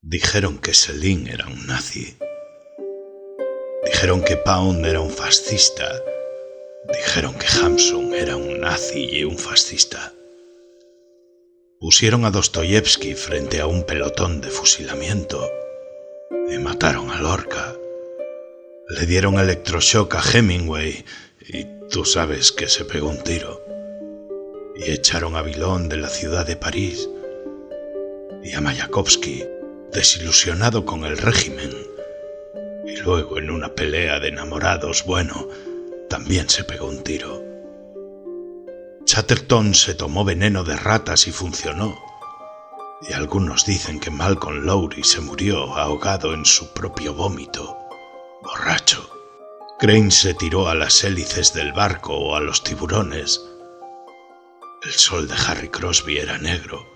Dijeron que Selin era un nazi. Dijeron que Pound era un fascista. Dijeron que Hamsun era un nazi y un fascista. Pusieron a Dostoyevsky frente a un pelotón de fusilamiento y mataron a Lorca. Le dieron electroshock a Hemingway y tú sabes que se pegó un tiro. Y echaron a Villon de la ciudad de París. Y a Mayakovsky, desilusionado con el régimen. Y luego en una pelea de enamorados, bueno, también se pegó un tiro. Chatterton se tomó veneno de ratas y funcionó. Y algunos dicen que Malcolm Lowry se murió ahogado en su propio vómito, borracho. Crane se tiró a las hélices del barco o a los tiburones. El sol de Harry Crosby era negro.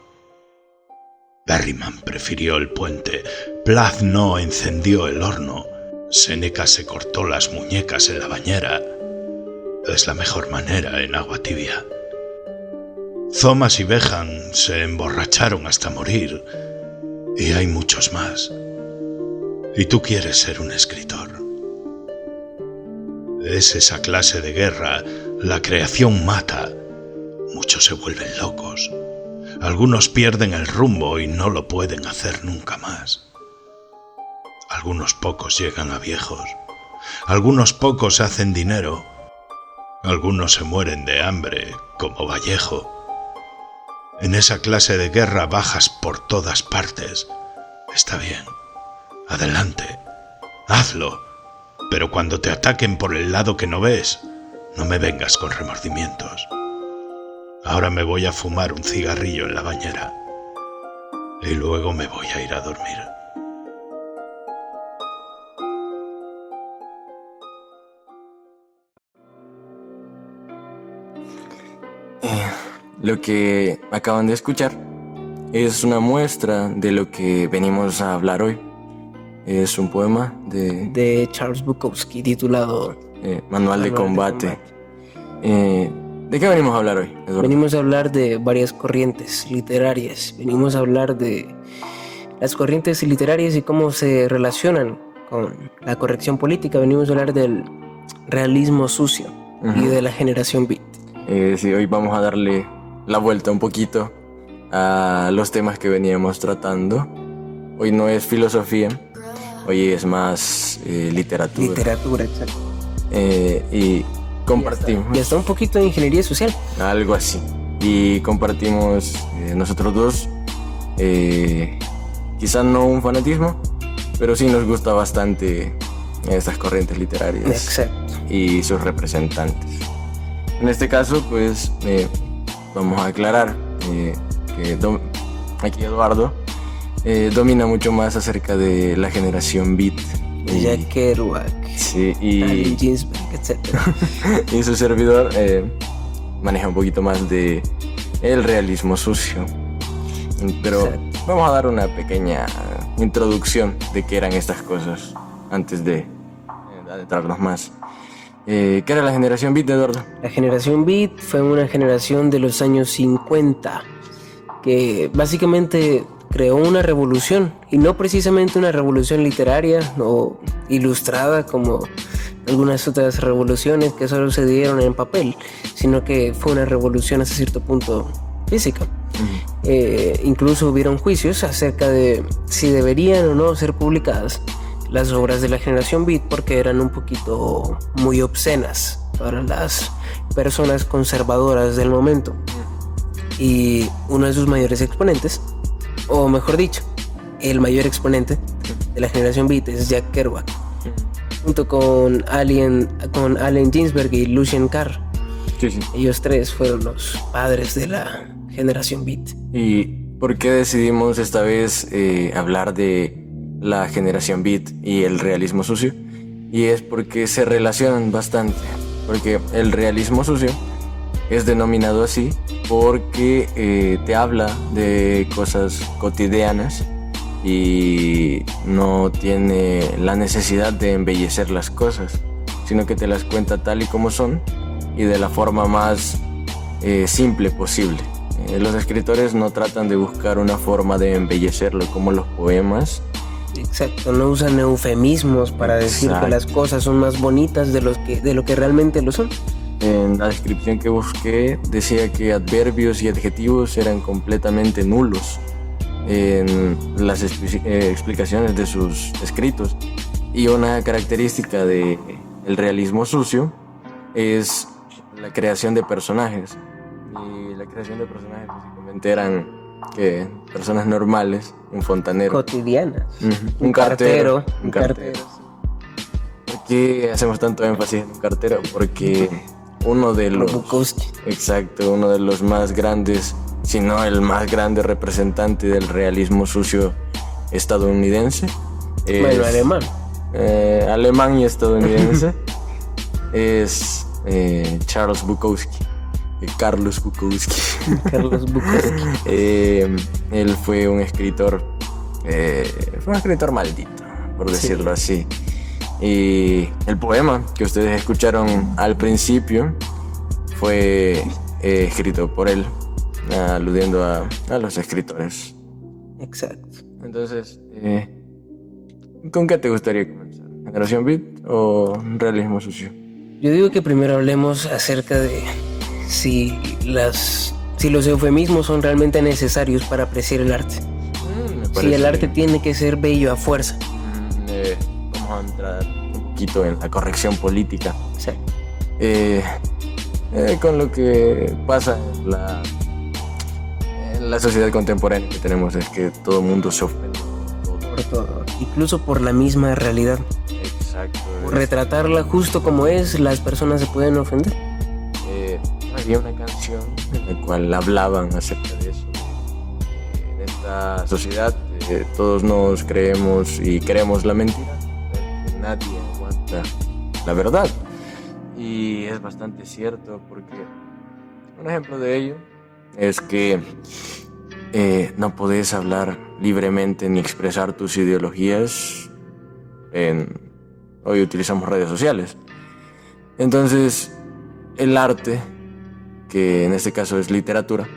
Berryman prefirió el puente. Plazno encendió el horno. Seneca se cortó las muñecas en la bañera. Es la mejor manera en agua tibia. Thomas y Behan se emborracharon hasta morir. Y hay muchos más. Y tú quieres ser un escritor. Es esa clase de guerra. La creación mata. Muchos se vuelven locos. Algunos pierden el rumbo y no lo pueden hacer nunca más. Algunos pocos llegan a viejos. Algunos pocos hacen dinero. Algunos se mueren de hambre, como Vallejo. En esa clase de guerra bajas por todas partes. Está bien. Adelante. Hazlo. Pero cuando te ataquen por el lado que no ves, no me vengas con remordimientos. Ahora me voy a fumar un cigarrillo en la bañera. Y luego me voy a ir a dormir. Lo que acaban de escuchar es una muestra de lo que venimos a hablar hoy. Es un poema de Charles Bukowski titulado Manual de Combate. ¿De qué venimos a hablar hoy, Eduardo? Venimos a hablar de varias corrientes literarias. Venimos a hablar de las corrientes literarias y cómo se relacionan con la corrección política. Venimos a hablar del realismo sucio y de la generación beat. Sí, hoy vamos a darle la vuelta un poquito a los temas que veníamos tratando. Hoy no es filosofía, hoy es más literatura. Literatura, exacto. Y compartimos. Y hasta un poquito de ingeniería social. Algo así. Y compartimos nosotros dos, quizás no un fanatismo, pero sí nos gusta bastante estas corrientes literarias. Exacto. Y sus representantes. En este caso, pues, vamos a aclarar que aquí Eduardo domina mucho más acerca de la generación beat. Jack Kerouac, sí, y Allen Ginsberg, etc. Y su servidor maneja un poquito más de el realismo sucio. Pero exacto, vamos a dar una pequeña introducción de qué eran estas cosas antes de adentrarnos más. ¿Qué era la generación beat, Eduardo? La generación beat fue una generación de los años 50 que básicamente creó una revolución, y no precisamente una revolución literaria o ilustrada como algunas otras revoluciones que solo se dieron en papel, sino que fue una revolución hasta cierto punto física. Incluso hubieron juicios acerca de si deberían o no ser publicadas las obras de la generación beat, porque eran un poquito muy obscenas para las personas conservadoras del momento. Y uno de sus mayores exponentes, o mejor dicho, el mayor exponente de la generación beat es Jack Kerouac, junto con Allen Ginsberg y Lucien Carr. Sí. Ellos tres fueron los padres de la generación beat. ¿Y por qué decidimos esta vez hablar de la generación beat y el realismo sucio? Y es porque se relacionan bastante, porque el realismo sucio es denominado así porque te habla de cosas cotidianas y no tiene la necesidad de embellecer las cosas, sino que te las cuenta tal y como son y de la forma más simple posible. los escritores no tratan de buscar una forma de embellecerlo como los poemas. Exacto, no usan eufemismos para decir que las cosas son más bonitas de lo que realmente lo son. En la descripción que busqué decía que adverbios y adjetivos eran completamente nulos en las explicaciones de sus escritos. Y una característica del realismo sucio es la creación de personajes. Y la creación de personajes básicamente eran personas normales, un fontanero, cotidianas, un cartero. Sí. ¿Por qué hacemos tanto énfasis en un cartero? Porque uno de los más grandes, si no el más grande representante del realismo sucio estadounidense, alemán y estadounidense, es Charles Bukowski. Carlos Bukowski. Él fue un escritor maldito, por decirlo así. Y el poema que ustedes escucharon al principio fue escrito por él, aludiendo a los escritores. Exacto. Entonces, ¿con qué te gustaría comenzar? ¿Generación Beat o realismo sucio? Yo digo que primero hablemos acerca de si los eufemismos son realmente necesarios para apreciar el arte. Si el arte tiene que ser bello a fuerza. Vamos a entrar un poquito en la corrección política. Sí. Con lo que pasa en la sociedad contemporánea que tenemos, es que todo el mundo se ofende por todo, incluso por la misma realidad. Exacto. Por retratarla justo como es, las personas se pueden ofender. Había una canción en la cual hablaban acerca de eso. En esta sociedad todos nos creemos y creemos la mentira. Nadie aguanta la verdad. Y es bastante cierto, porque un ejemplo de ello es que no podés hablar libremente ni expresar tus ideologías hoy utilizamos redes sociales. Entonces, el arte, que en este caso es literatura,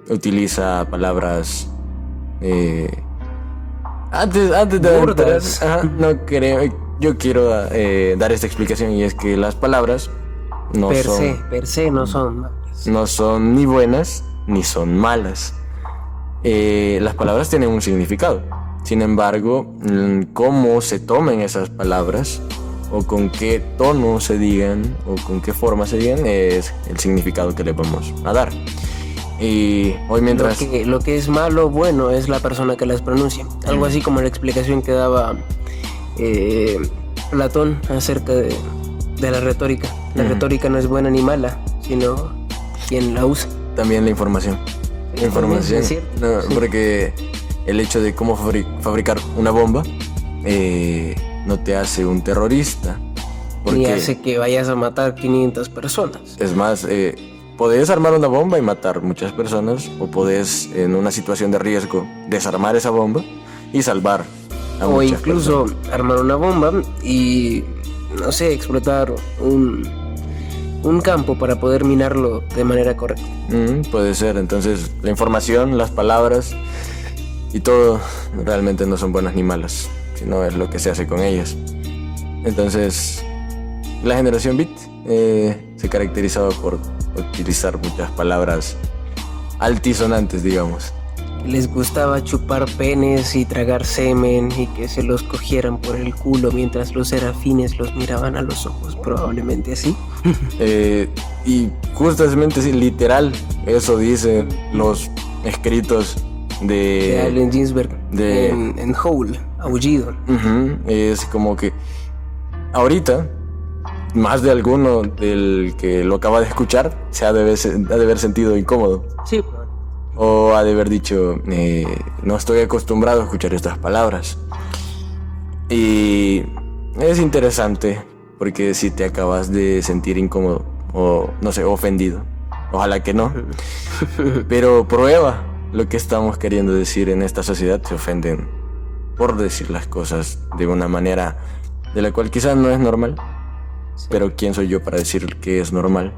utiliza palabras antes de burdas. Yo quiero dar esta explicación, y es que las palabras per se no son malas. No son ni buenas ni son malas. Las palabras tienen un significado. Sin embargo, cómo se tomen esas palabras, o con qué tono se digan, o con qué forma se digan, es el significado que le vamos a dar. Y hoy mientras... Lo que es malo o bueno es la persona que las pronuncia. Algo así como la explicación que daba Platón acerca de la retórica. La retórica no es buena ni mala, sino quien la usa. También la información. La información, sí. Porque el hecho de cómo fabricar una bomba no te hace un terrorista. Ni hace que vayas a matar 500 personas. Es más, podés armar una bomba y matar muchas personas, o podés, en una situación de riesgo, desarmar esa bomba y salvar a o muchas incluso personas. Armar una bomba y, no sé, explotar un campo para poder minarlo de manera correcta. Puede ser. Entonces, la información, las palabras y todo realmente no son buenas ni malas, sino es lo que se hace con ellas. Entonces, la generación Beat se caracterizaba por utilizar muchas palabras altisonantes, digamos. Les gustaba chupar penes y tragar semen y que se los cogieran por el culo mientras los serafines los miraban a los ojos, probablemente así. Y justamente, sí, literal, eso dicen los escritos de Allen Ginsberg en Howl, Aullido. Es como que ahorita más de alguno del que lo acaba de escuchar se ha de haber sentido incómodo. Sí. O ha de haber dicho, no estoy acostumbrado a escuchar estas palabras. Y es interesante, porque si te acabas de sentir incómodo o, no sé, ofendido, ojalá que no, pero prueba lo que estamos queriendo decir. En esta sociedad se ofenden por decir las cosas de una manera de la cual quizás no es normal, pero ¿quién soy yo para decir que es normal?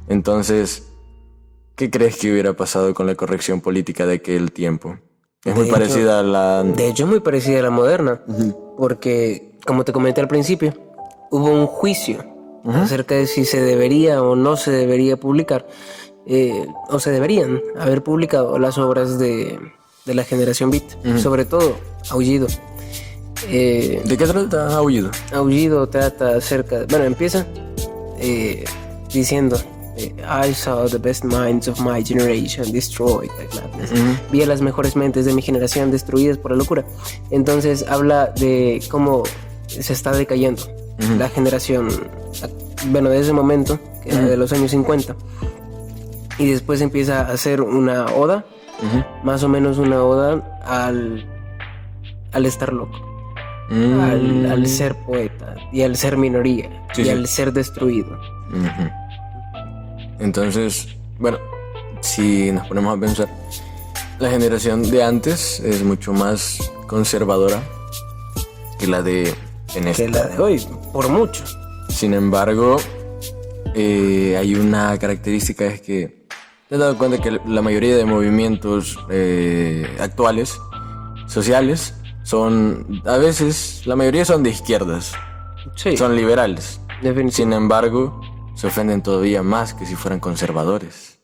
Entonces, ¿Qué crees que hubiera pasado con la corrección política de aquel tiempo? Es muy De parecida a la... De hecho, muy parecida a la moderna, porque, como te comenté al principio, hubo un juicio acerca de si se debería o no se debería publicar, o se deberían haber publicado las obras de la generación Beat, sobre todo Aullido. ¿De qué trata Aullido? Aullido trata acerca, bueno, empieza diciendo I saw the best minds of my generation destroyed by gladness. Vi a las mejores mentes de mi generación destruidas por la locura. Entonces habla de cómo se está decayendo la generación, bueno, de ese momento, que era de los años 50. Y después empieza a hacer una oda, más o menos una oda al estar loco. Al ser poeta y al ser minoría y al ser destruido. Entonces, bueno, si nos ponemos a pensar, la generación de antes es mucho más conservadora que la de que la de hoy, por mucho. Sin embargo, hay una característica, es que te has dado cuenta que la mayoría de movimientos actuales, sociales, son, a veces, la mayoría son de izquierdas, son liberales. Sin embargo, se ofenden todavía más que si fueran conservadores.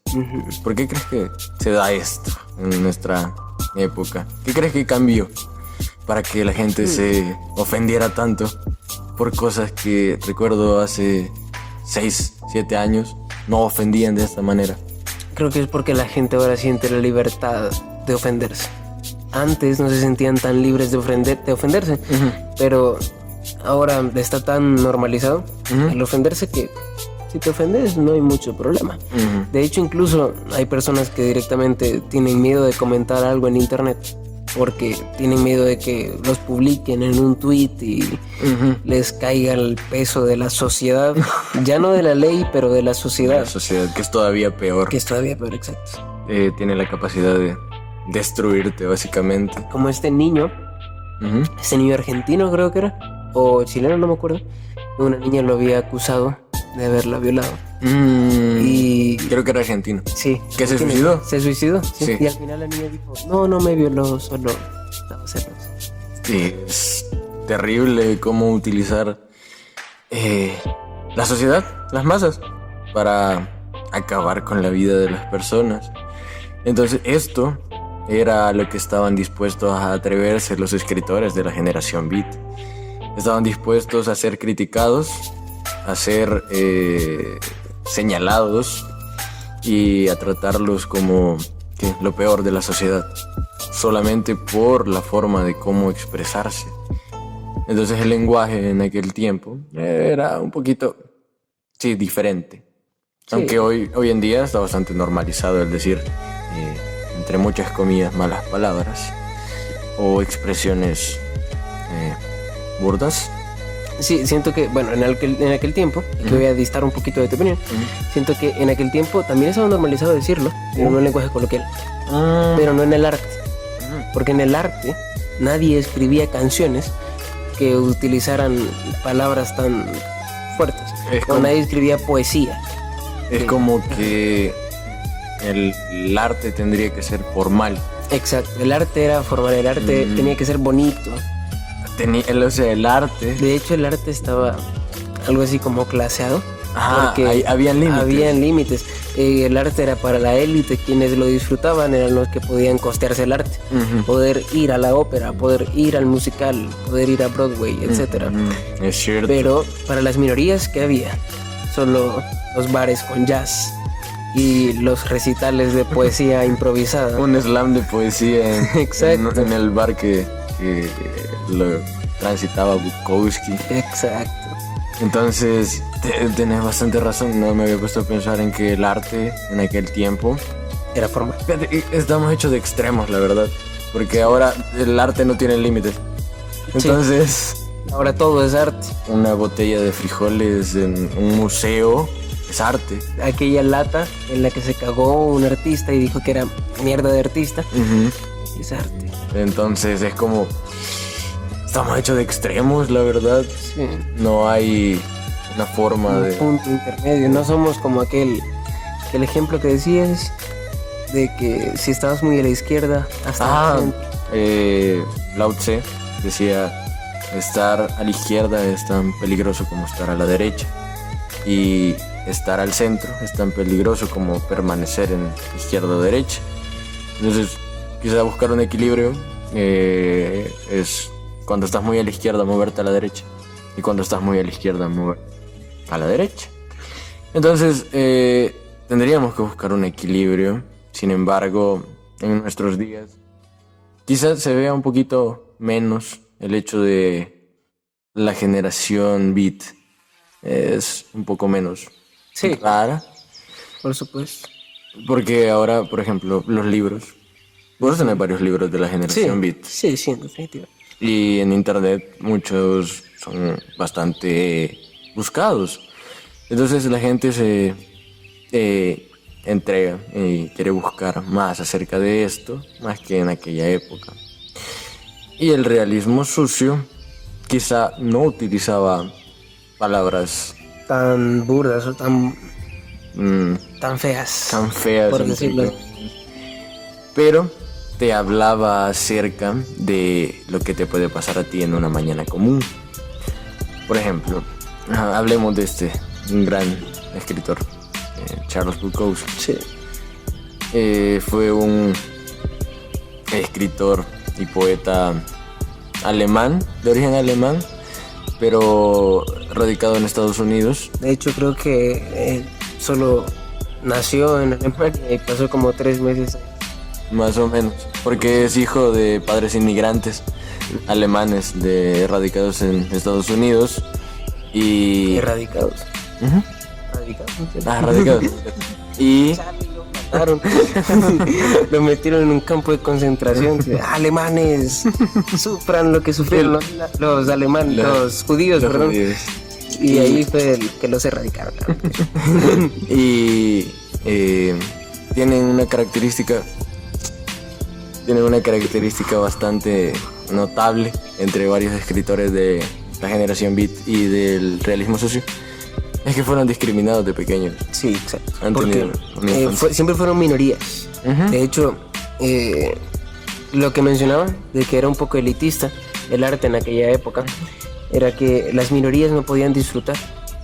¿Por qué crees que se da esto en nuestra época? ¿Qué crees que cambió para que la gente se ofendiera tanto por cosas que, recuerdo, hace 6, 7 años no ofendían de esta manera? Creo que es porque la gente ahora siente la libertad de ofenderse. Antes no se sentían tan libres de ofenderse, pero ahora está tan normalizado el ofenderse que si te ofendes no hay mucho problema. De hecho, incluso hay personas que directamente tienen miedo de comentar algo en internet porque tienen miedo de que los publiquen en un tweet y les caiga el peso de la sociedad, ya no de la ley, pero de la sociedad. La sociedad, que es todavía peor. Que es todavía peor, exacto. Tiene la capacidad de destruirte, básicamente. Como este niño argentino creo que era, o chileno, no me acuerdo. Una niña lo había acusado de haberla violado. Y creo que era argentino. Sí. ¿Que se suicidó? Se suicidó, sí. Sí. Y al final la niña dijo, no me violó, solo estaba celosa. Sí, es terrible cómo utilizar la sociedad, las masas, para acabar con la vida de las personas. Entonces esto era lo que estaban dispuestos a atreverse los escritores de la generación Beat. Estaban dispuestos a ser criticados, a ser señalados y a tratarlos como lo peor de la sociedad, solamente por la forma de cómo expresarse. Entonces el lenguaje en aquel tiempo era un poquito, diferente. Sí. Aunque hoy en día está bastante normalizado el decir, entre muchas comillas, malas palabras o expresiones burdas. Sí, siento que, bueno, en aquel tiempo, que voy a distar un poquito de tu opinión, siento que en aquel tiempo también estaba normalizado decirlo, pero no en lenguaje coloquial, pero no en el arte, porque en el arte nadie escribía canciones que utilizaran palabras tan fuertes, o nadie escribía poesía. Es como que el arte tendría que ser formal. Exacto, el arte era formal, el arte tenía que ser bonito. El arte... De hecho, el arte estaba algo así como claseado. Porque habían límites. Habían límites. El arte era para la élite, quienes lo disfrutaban eran los que podían costearse el arte. Poder ir a la ópera, poder ir al musical, poder ir a Broadway, etc. Es cierto. Pero para las minorías, ¿qué había? Solo los bares con jazz y los recitales de poesía improvisada. Un slam de poesía Exacto. en el bar que lo transitaba Bukowski. Exacto. Entonces, tenés bastante razón. No me había puesto a pensar en que el arte en aquel tiempo era formal. Estamos hechos de extremos, la verdad. Porque ahora el arte no tiene límites. Entonces, ahora todo es arte. Una botella de frijoles en un museo es arte. Aquella lata en la que se cagó un artista y dijo que era mierda de artista, es arte. Entonces es como, estamos hechos de extremos, la verdad. Sí. No hay una forma un punto intermedio. No somos como aquel ejemplo que decías, de que si estabas muy a la izquierda, hasta el centro. Lao Tse decía, estar a la izquierda es tan peligroso como estar a la derecha. Y estar al centro es tan peligroso como permanecer en izquierda o derecha. Entonces, quizá buscar un equilibrio es cuando estás muy a la izquierda moverte a la derecha y cuando estás muy a la izquierda mover a la derecha. Entonces, tendríamos que buscar un equilibrio. Sin embargo, en nuestros días quizás se vea un poquito menos el hecho de la generación beat. Es un poco menos Sí. rara. Por supuesto. Porque ahora, por ejemplo, los libros. Vos tenés varios libros de la generación beat. Sí, en definitiva. Y en internet muchos son bastante buscados. Entonces la gente se entrega y quiere buscar más acerca de esto, más que en aquella época. Y el realismo sucio quizá no utilizaba palabras Tan burdas o tan feas. tan feas, por entre decirlo. comillas. Pero te hablaba acerca de lo que te puede pasar a ti en una mañana común. Por ejemplo, hablemos de un gran escritor, Charles Bukowski. Sí. Fue un escritor y poeta alemán, de origen alemán, pero radicado en Estados Unidos. De hecho, creo que solo nació en Alemania y pasó como 3 meses. Más o menos, porque es hijo de padres inmigrantes alemanes radicados en Estados Unidos y... Erradicados. Ujú. Radicados. Radicados. Y... Lo mataron. Lo metieron en un campo de concentración. Alemanes, sufran lo que sufrieron los alemanes, los judíos, los perdón. judíos. Y ahí fue el que los erradicaron. Y tienen una característica bastante notable entre varios escritores de la generación beat y del realismo sucio, es que fueron discriminados de pequeños. Sí, exacto. Han tenido una infancia. Siempre fueron minorías. Ujú. De hecho, lo que mencionaba de que era un poco elitista el arte en aquella época era que las minorías no podían disfrutar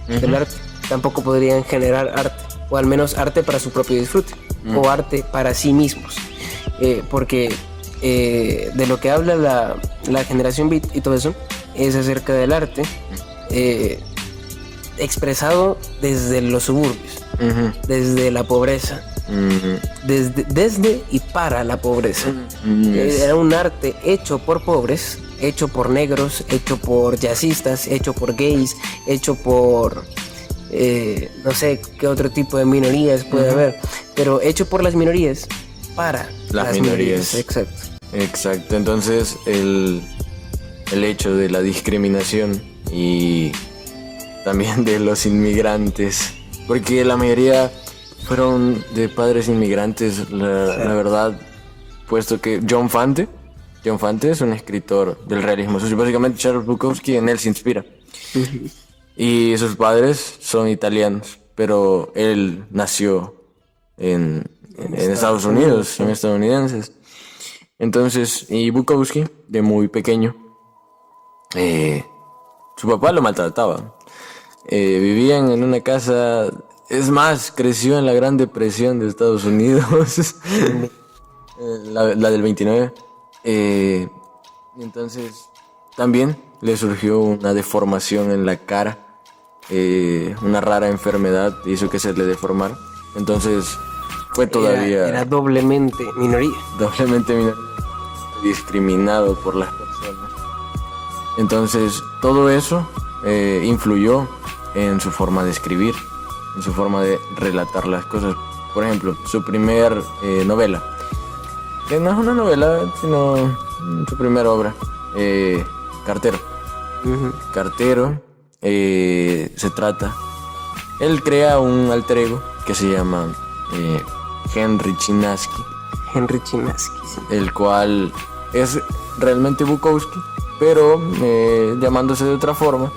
del arte, tampoco podrían generar arte, o al menos arte para su propio disfrute, o arte para sí mismos, porque de lo que habla la generación beat y todo eso es acerca del arte expresado desde los suburbios, Ujú. desde la pobreza, Ujú. desde y para la pobreza. Yes. Era un arte hecho por pobres, hecho por negros, hecho por jazzistas, hecho por gays, hecho por no sé qué otro tipo de minorías puede haber, pero hecho por las minorías para Las minorías. Exacto. Exacto, entonces el hecho de la discriminación y también de los inmigrantes, porque la mayoría fueron de padres inmigrantes, la verdad, puesto que John Fante es un escritor del realismo sucio, básicamente Charles Bukowski en él se inspira. Y sus padres son italianos, pero él nació en Estados Unidos, son estadounidenses. Entonces, y Bukowski, de muy pequeño, su papá lo maltrataba. Vivían en una casa, es más, creció en la Gran Depresión de Estados Unidos, la del 29. Entonces, también le surgió una deformación en la cara, una rara enfermedad hizo que se le deformara. Entonces, fue todavía Era doblemente minoría. doblemente discriminado por las personas. Entonces, todo eso influyó en su forma de escribir, en su forma de relatar las cosas. Por ejemplo, su primer novela, que no es una novela, sino su primera obra, Cartero. Cartero, se trata. Él crea un alter ego que se llama Henry Chinaski, Henry Chinaski, sí. el cual es realmente Bukowski, pero llamándose de otra forma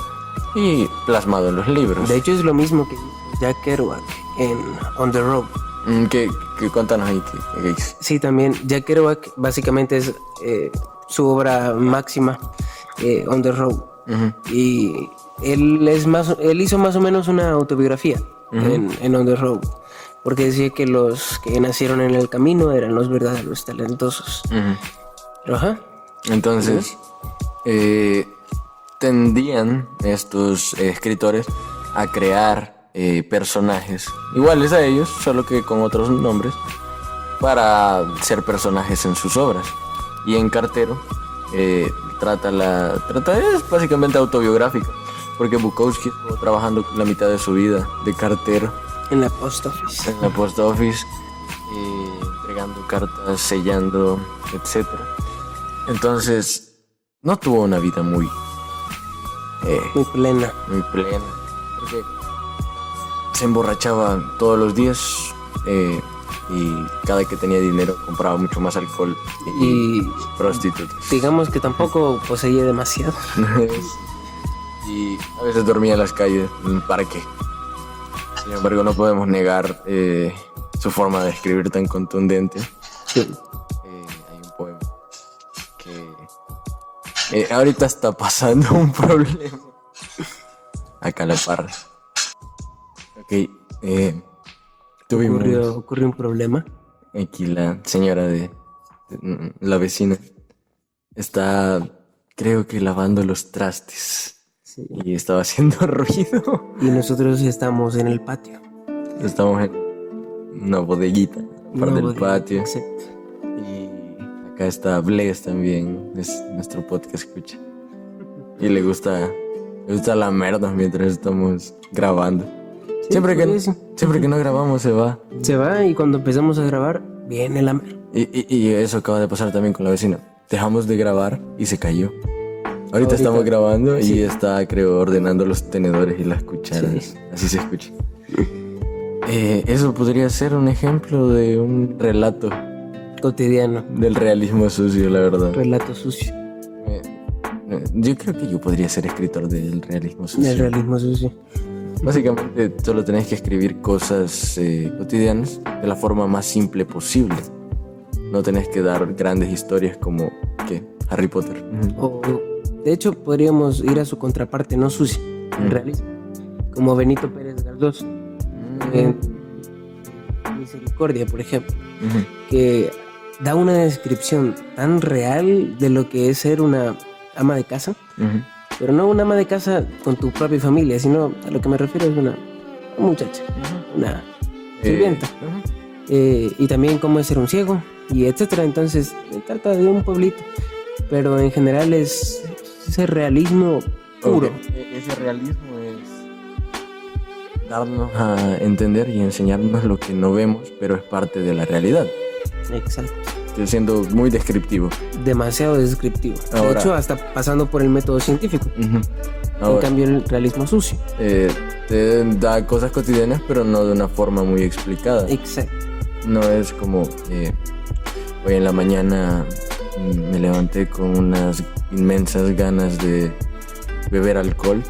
y plasmado en los libros. De hecho es lo mismo que Jack Kerouac en On the Road. Cuéntanos ahí, ¿qué dices? Sí, también Jack Kerouac básicamente es su obra máxima, On the Road. Ujú. Y él hizo más o menos una autobiografía en On the Road, porque decía que los que nacieron en el camino eran los verdaderos talentosos. Ujú. Ajá. Entonces, tendían estos escritores a crear personajes iguales a ellos, solo que con otros nombres, para ser personajes en sus obras. Y en Cartero es básicamente autobiográfica, porque Bukowski estuvo trabajando la mitad de su vida de cartero En la post office. en la post office, entregando cartas, sellando, etc. Entonces, no tuvo una vida muy Muy plena. plena, porque se emborrachaba todos los días y cada que tenía dinero compraba mucho más alcohol y Y prostitutas. digamos que tampoco poseía demasiado. Y a veces dormía en las calles, en el parque. Sin embargo, no podemos negar su forma de escribir tan contundente. Sí. Hay un poema que ahorita está pasando un problema. Acá la parra. Ok, tuvimos Ocurrió un problema. aquí la señora de la vecina. Está, creo que lavando los trastes. Sí. Y estaba haciendo ruido. Y nosotros estamos en el patio. Estamos en una bodeguita, parte del bodega, patio. exacto. Y acá está Bless también, es nuestro podcast escucha. Y le gusta lamernos mientras estamos grabando. Sí, Siempre sí. que no grabamos se va. Se va y cuando empezamos a grabar, viene la mer. Y eso acaba de pasar también con la vecina. Dejamos de grabar y se cayó. Ahorita estamos grabando y está, creo, ordenando los tenedores y las cucharas. Sí. Así se escucha. Eso podría ser un ejemplo de un relato Cotidiano. del realismo sucio, la verdad. Relato sucio. Yo creo que yo podría ser escritor del realismo sucio. El realismo sucio. Básicamente solo tenés que escribir cosas cotidianas de la forma más simple posible. No tenés que dar grandes historias como, ¿qué? Harry Potter. O, de hecho, podríamos ir a su contraparte no sucia, el realismo. Como Benito Pérez Galdós. En Misericordia, por ejemplo. Que da una descripción tan real de lo que es ser una ama de casa. Pero no una ama de casa con tu propia familia, sino a lo que me refiero es una muchacha, una sirvienta. Y también cómo es ser un ciego, y etcétera. Entonces, trata de un pueblito. Pero en general es ese realismo puro. Okay. Ese realismo es darnos a entender y enseñarnos lo que no vemos, pero es parte de la realidad. Exacto. Estoy siendo muy descriptivo. Demasiado descriptivo. Ahora, de hecho, hasta pasando por el método científico. En Ahora, cambio, el realismo sucio. te da cosas cotidianas, pero no de una forma muy explicada. Exacto. No es como hoy en la mañana me levanté con unas inmensas ganas de beber alcohol,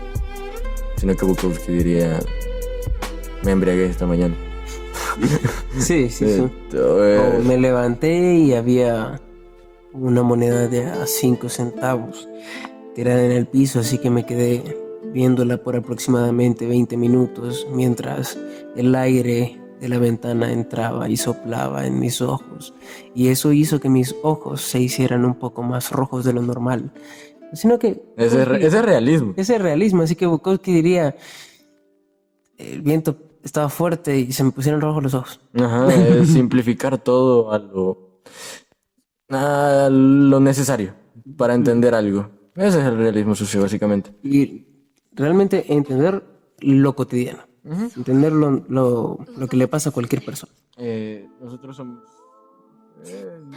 sino que Bukowski diría, me embriagué esta mañana. Sí. Entonces, O me levanté y había una moneda de a 5 centavos tirada en el piso, así que me quedé viéndola por aproximadamente 20 minutos mientras el aire de la ventana entraba y soplaba en mis ojos, y eso hizo que mis ojos se hicieran un poco más rojos de lo normal. Sino que ese es realismo. ese realismo, así que Bukowski diría, el viento estaba fuerte y se me pusieron rojos los ojos. Ajá, es simplificar todo a lo necesario para entender algo. Ese es el realismo sucio, básicamente. Y realmente entender lo cotidiano. Entender lo que le pasa a cualquier persona. Nosotros somos...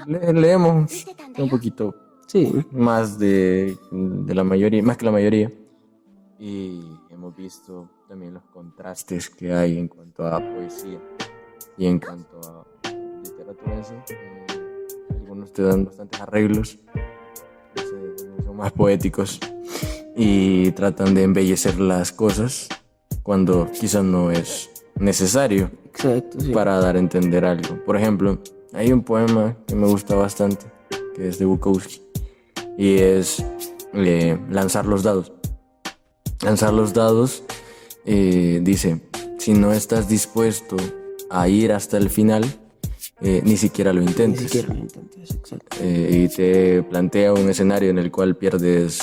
leemos un poquito Sí, más de la mayoría, más que la mayoría. Y hemos visto también los contrastes que hay en cuanto a poesía y en cuanto a literatura en sí. Algunos te dan bastantes arreglos, son más poéticos y tratan de embellecer las cosas cuando quizás no es necesario. Exacto, sí. para dar a entender algo. Por ejemplo, hay un poema que me gusta bastante, que es de Bukowski, y es lanzar los dados. Lanzar los dados dice, si no estás dispuesto a ir hasta el final, ni siquiera lo intentes. Ni siquiera lo intentes, exacto. Y te plantea un escenario en el cual pierdes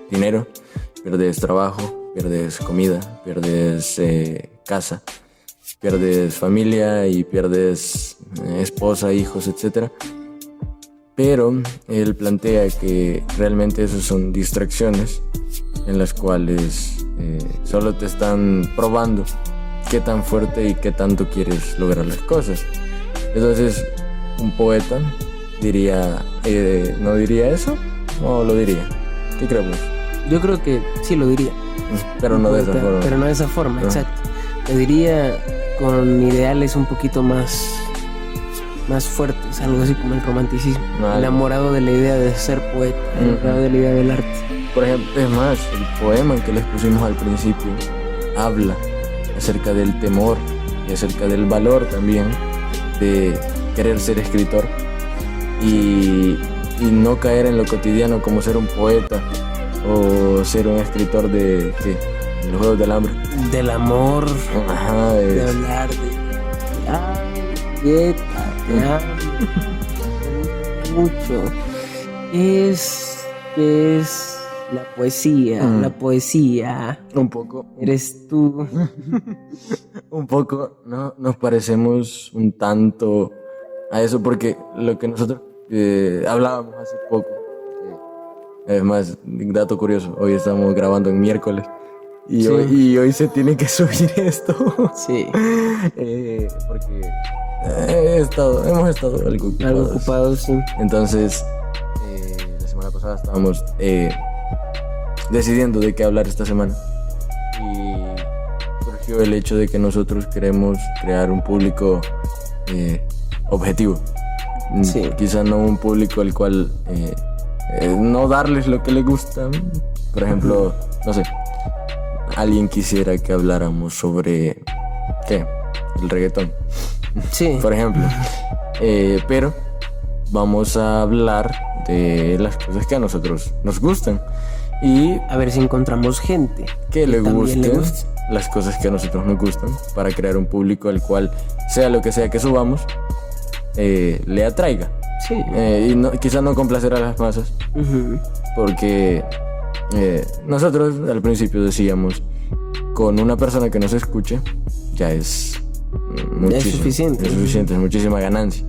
dinero, pierdes trabajo, pierdes comida, pierdes casa, pierdes familia y pierdes esposa, hijos, etc. Pero él plantea que realmente esos son distracciones en las cuales solo te están probando qué tan fuerte y qué tanto quieres lograr las cosas. Entonces, un poeta diría, ¿no diría eso? ¿O lo diría? ¿Qué creemos? Yo creo que sí lo diría. Pero no de esa forma. Pero no de esa forma, No. exacto. Lo diría con ideales un poquito más fuertes, algo así como el romanticismo. Vale. Enamorado de la idea de ser poeta, enamorado de la idea del arte. Por ejemplo, es más, el poema que les pusimos al principio habla acerca del temor y acerca del valor también de querer ser escritor y no caer en lo cotidiano como ser un poeta o ser un escritor de los Juegos del Hambre. Del amor, Ajá, de es, hablar de Julieta, te amo mucho. Es la poesía, la poesía. un poco, Eres tú. ¿no? Nos parecemos un tanto a eso porque lo que nosotros hablábamos hace poco, es más, dato curioso, hoy estamos grabando en miércoles y, Sí. hoy se tiene que subir esto Sí, porque hemos estado algo ocupados. algo ocupado, sí. Entonces, la semana pasada estábamos decidiendo de qué hablar esta semana y surgió el hecho de que nosotros queremos crear un público objetivo. Sí. Quizá no un público al cual no darles lo que les gusta. Por ejemplo, no sé, alguien quisiera que habláramos sobre ¿qué? El reggaetón, Sí, por ejemplo. Pero vamos a hablar de las cosas que a nosotros nos gustan y a ver si encontramos gente que le también le gusten guste. las cosas que a nosotros nos gustan para crear un público al cual, sea lo que sea que subamos, le atraiga. Sí. Y quizá no complacer a las masas, Ujú. porque nosotros al principio decíamos, con una persona que nos escuche, ya es muchísimo, suficiente. es suficiente, es muchísima ganancia.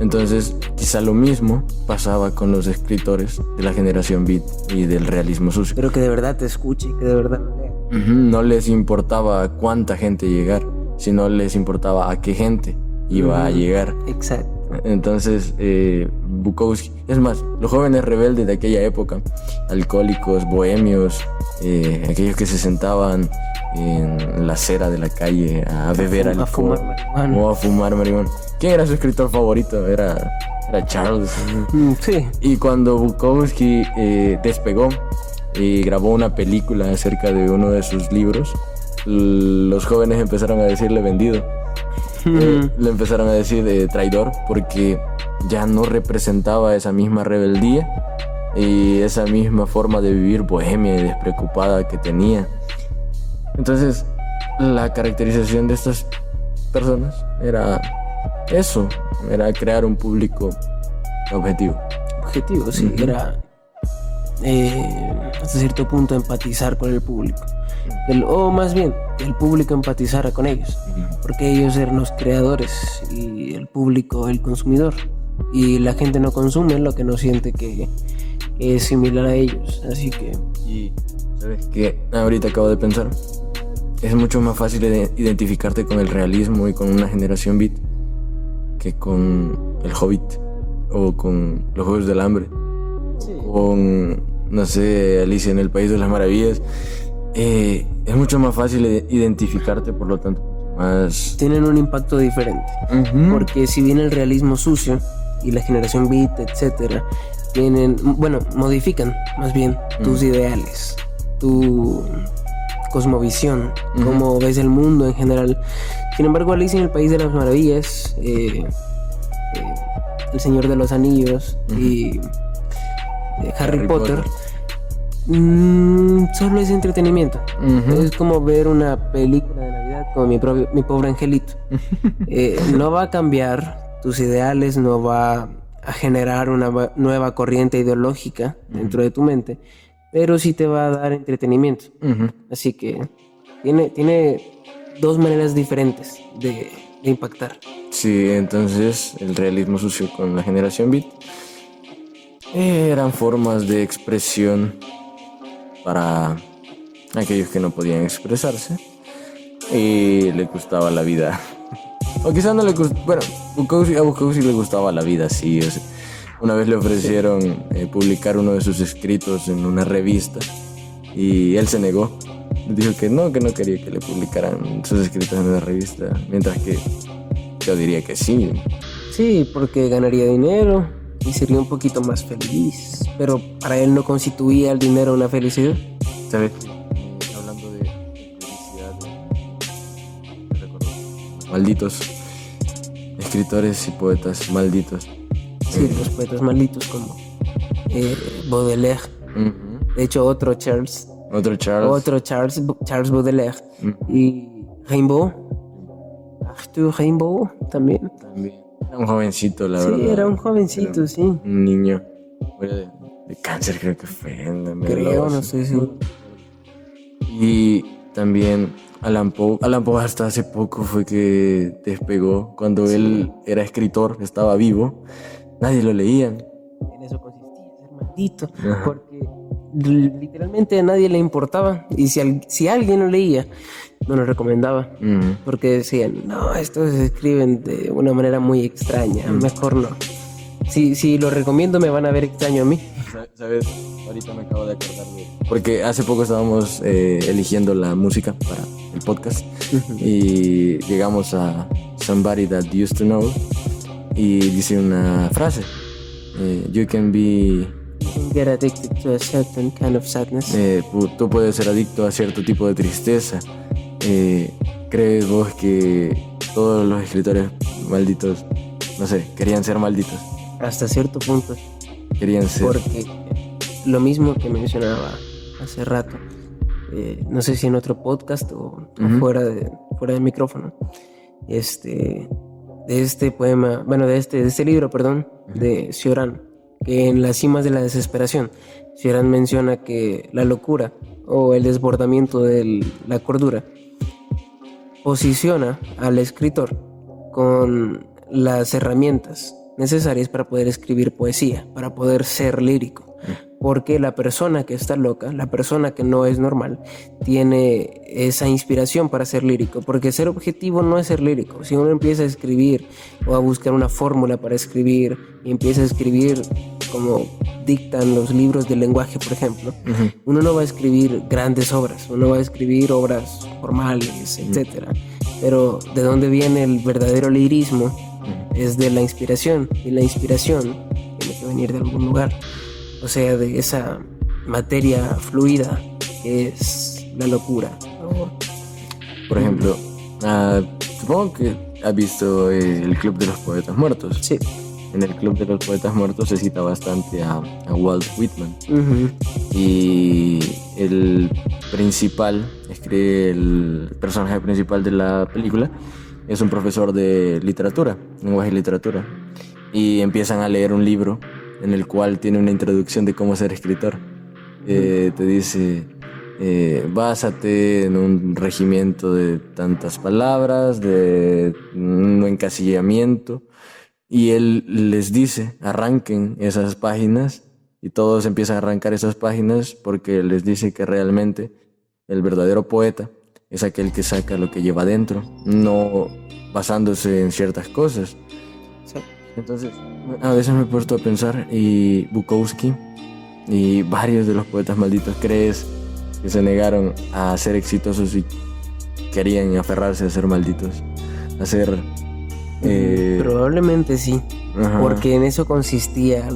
Entonces, quizá lo mismo pasaba con los escritores de la generación beat y del realismo sucio. Pero que de verdad te escuche, que de verdad lo lea. Ujú, no les importaba cuánta gente llegar, sino les importaba a qué gente iba a llegar. Exacto. Entonces, Bukowski, es más, los jóvenes rebeldes de aquella época, alcohólicos, bohemios, aquellos que se sentaban en la acera de la calle a beber alcohol A fumar marihuana. o a fumar marihuana. ¿Quién era su escritor favorito? Era Charles. Sí. Y cuando Bukowski despegó y grabó una película acerca de uno de sus libros, los jóvenes empezaron a decirle vendido. Le empezaron a decir traidor porque ya no representaba esa misma rebeldía y esa misma forma de vivir bohemia y despreocupada que tenía. Entonces, la caracterización de estas personas era eso, era crear un público objetivo. Objetivo, sí. Era hasta cierto punto empatizar con el público. O más bien, que el público empatizara con ellos. Porque ellos eran los creadores y el público el consumidor. Y la gente no consume lo que no siente que es similar a ellos. Así que Y sabes que ahorita acabo de pensar, es mucho más fácil identificarte con el realismo y con una generación beat que con el Hobbit o con los Juegos del Hambre, con, no sé, Alicia en el País de las Maravillas. Es mucho más fácil identificarte, por lo tanto, más... tienen un impacto diferente. Porque si bien el realismo sucio y la generación beat, etcétera, modifican más bien tus ideales, tu cosmovisión, cómo ves el mundo en general. Sin embargo, Alicia en el País de las Maravillas, El Señor de los Anillos y Harry Potter. Solo es entretenimiento. Es como ver una película de Navidad como mi pobre angelito. No va a cambiar tus ideales, no va a generar una nueva corriente ideológica dentro de tu mente, pero sí te va a dar entretenimiento. Así que tiene dos maneras diferentes de impactar. Sí, entonces el realismo sucio con la generación beat eran formas de expresión para aquellos que no podían expresarse y le gustaba la vida. O quizás no le gustaba, bueno, a Bukowski le gustaba la vida, sí. O sea, una vez le ofrecieron publicar uno de sus escritos en una revista y él se negó. Dijo que no quería que le publicaran sus escritos en una revista, mientras que yo diría que sí. Sí, porque ganaría dinero y sería un poquito más feliz, pero para él no constituía el dinero una felicidad. ¿Sabes? Hablando de felicidad, me recuerdo malditos escritores y poetas malditos. Sí, los poetas malditos como Baudelaire. De hecho, otro Charles Baudelaire. Y Arthur Rimbaud también. Era un jovencito, la verdad. Sí, era un jovencito, sí. Un niño. De cáncer, creo que fue. No sé si. Y también Allan Poe hasta hace poco fue que despegó. Cuando él era escritor, estaba vivo, nadie lo leía. En eso consistía ser maldito. Porque literalmente a nadie le importaba. Y si alguien lo leía, no lo recomendaba. Porque decían, no, estos se escriben de una manera muy extraña, mejor no. Si lo recomiendo me van a ver extraño a mí. ¿Sabes? Ahorita me acabo de acordar porque hace poco estábamos eligiendo la música para el podcast y llegamos a Somebody That Used to Know y dice una frase: You can get addicted to a certain kind of sadness. Tú puedes ser adicto a cierto tipo de tristeza. ¿Crees vos que todos los escritores malditos, no sé, querían ser malditos? Hasta cierto punto. Querían ser. Porque lo mismo que mencionaba hace rato, no sé si en otro podcast o fuera de micrófono, de este poema, bueno, de este libro, perdón, de Cioran, que en las cimas de la desesperación, Cioran menciona que la locura o el desbordamiento de la cordura posiciona al escritor con las herramientas necesarias para poder escribir poesía, para poder ser lírico. Porque la persona que está loca, la persona que no es normal, tiene esa inspiración para ser lírico. Porque ser objetivo no es ser lírico. Si uno empieza a escribir o a buscar una fórmula para escribir y empieza a escribir como dictan los libros del lenguaje, por ejemplo, uno no va a escribir grandes obras, uno va a escribir obras formales, etc. Pero ¿de dónde viene el verdadero lirismo? Es de la inspiración, y la inspiración tiene que venir de algún lugar, o sea, de esa materia fluida que es la locura. Por ejemplo, supongo que has visto el Club de los Poetas Muertos. Sí. En el Club de los Poetas Muertos se cita bastante a Walt Whitman. Y el personaje principal de la película es un profesor de literatura, lenguaje y literatura, y empiezan a leer un libro en el cual tiene una introducción de cómo ser escritor. Te dice, básate en un regimiento de tantas palabras, de un encasillamiento, y él les dice, arranquen esas páginas, y todos empiezan a arrancar esas páginas porque les dice que realmente el verdadero poeta es aquel que saca lo que lleva adentro, no basándose en ciertas cosas. Sí. Entonces, a veces me he puesto a pensar, y Bukowski y varios de los poetas malditos, ¿crees que se negaron a ser exitosos y querían aferrarse a ser malditos? A ser... Probablemente sí. Porque en eso consistía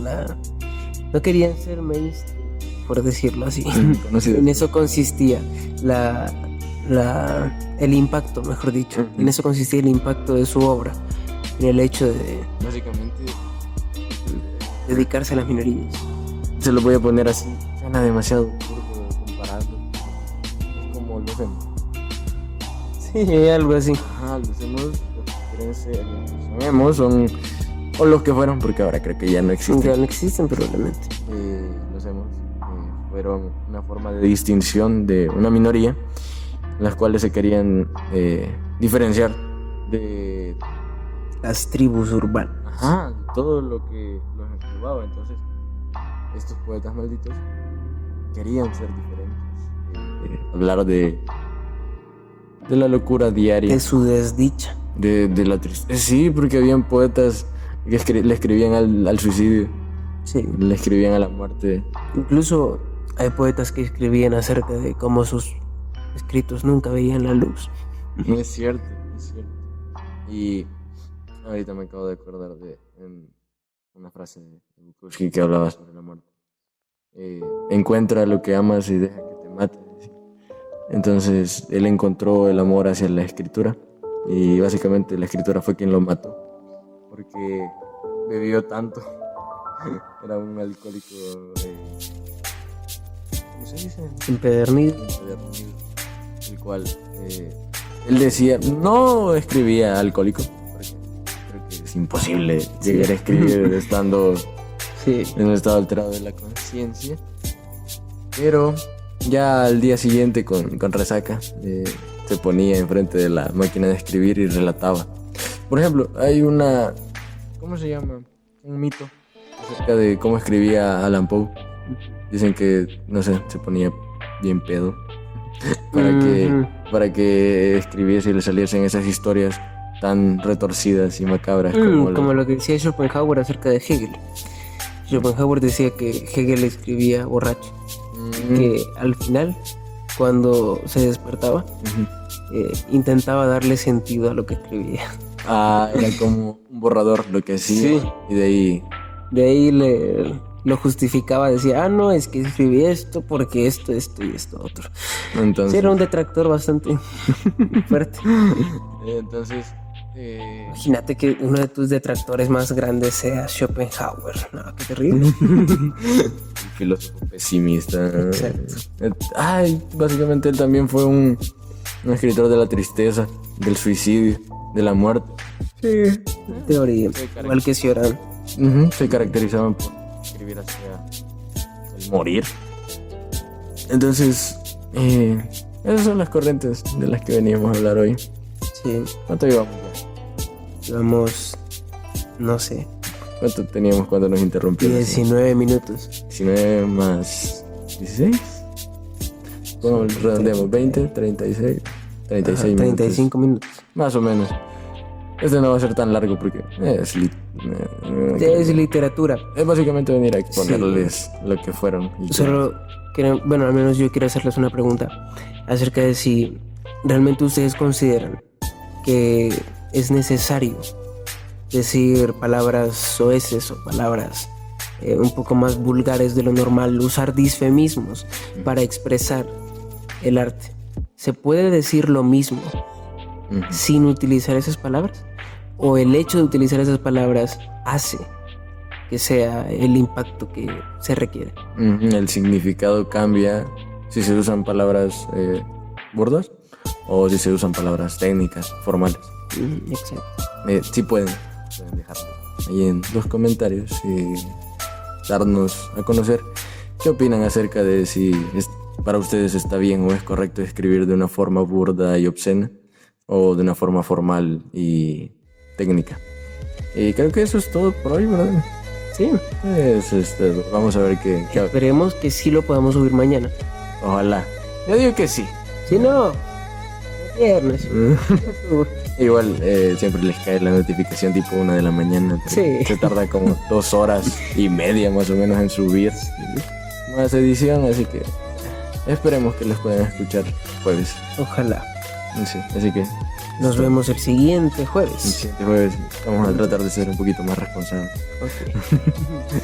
no querían ser mainstream, por decirlo así. En eso consistía el impacto, mejor dicho. En eso consistía el impacto de su obra, en el hecho de Básicamente, dedicarse a las minorías. se lo voy a poner así. Suena demasiado absurdo compararlo. Es como los emos. Sí, algo así. Ajá, los emos, los que quieren ser, son emos, son, o los que fueron, porque ahora creo que ya no existen. Ya no existen probablemente. Los emos fueron una forma de distinción de una minoría, las cuales se querían diferenciar de, Las tribus urbanas. ajá, de todo lo que los englobaba. Entonces, estos poetas malditos querían ser diferentes, hablar de la locura diaria, De su desdicha. de la tristeza. Sí, porque habían poetas que le escribían al suicidio, Sí. le escribían a la muerte. Incluso hay poetas que escribían acerca de cómo sus escritos nunca veían la luz. Es cierto, es cierto. Y ahorita me acabo de acordar de una frase de Bukowski que hablaba sobre la muerte. Encuentra lo que amas y deja que te mate. Entonces él encontró el amor hacia la escritura y básicamente la escritura fue quien lo mató porque bebió tanto. Era un alcohólico, ¿cómo se dice? Empedernido. Empedernido, el cual él decía, no escribía alcohólico, porque creo que es imposible llegar a escribir estando Sí. en un estado alterado de la conciencia, pero ya al día siguiente con resaca se ponía enfrente de la máquina de escribir y relataba. Por ejemplo, hay ¿cómo se llama? Un mito acerca de cómo escribía Allan Poe. Dicen que, no sé, se ponía bien pedo para que escribiese y le saliesen esas historias tan retorcidas y macabras Como lo que decía Schopenhauer acerca de Hegel. Schopenhauer decía que Hegel escribía borracho. Que al final, cuando se despertaba, intentaba darle sentido a lo que escribía. Era como un borrador lo que hacía. Sí. Y de ahí De ahí lo justificaba, decía, no, es que escribí esto porque esto y esto otro. entonces, Sí, era un detractor bastante fuerte. entonces Imagínate que uno de tus detractores más grandes sea Schopenhauer. No, qué terrible. un filósofo pesimista. Exacto. Básicamente él también fue un escritor de la tristeza, del suicidio, de la muerte. Sí. Teoría. Igual que Cioran. Se caracterizaban por escribir hacia el morir. Entonces, esas son las corrientes de las que veníamos a hablar hoy. Sí. ¿Cuánto llevamos ya? Llevamos, no sé, ¿Cuánto teníamos cuando nos interrumpimos? 19 minutos. 19 más 16. Bueno, redondeamos 20, 36, 36 Ajá, minutos. 35 minutos. Más o menos. Este no va a ser tan largo porque es literatura. es básicamente venir a exponerles lo que fueron. Y Solo, bueno, al menos yo quiero hacerles una pregunta acerca de si realmente ustedes consideran que es necesario decir palabras soeces o palabras un poco más vulgares de lo normal, usar disfemismos para expresar el arte. ¿Se puede decir lo mismo sin utilizar esas palabras? ¿O el hecho de utilizar esas palabras hace que sea el impacto que se requiere? El significado cambia si se usan palabras burdas o si se usan palabras técnicas, formales. Exacto. Sí pueden dejarlo ahí en los comentarios y darnos a conocer qué opinan acerca de si para ustedes está bien o es correcto escribir de una forma burda y obscena o de una forma formal y técnica. Y creo que eso es todo por hoy, ¿verdad? Sí. Vamos a ver qué. Esperemos que sí lo podamos subir mañana. Ojalá. Yo digo que sí. Si no, viernes. Igual siempre les cae la notificación tipo 1 de la mañana. Sí. Se tarda como 2 horas y media más o menos en subir. Más edición, así que esperemos que los puedan escuchar jueves. Ojalá. Sí, así que Nos vemos el siguiente el jueves. siguiente jueves vamos a tratar de ser un poquito más responsables. Ok.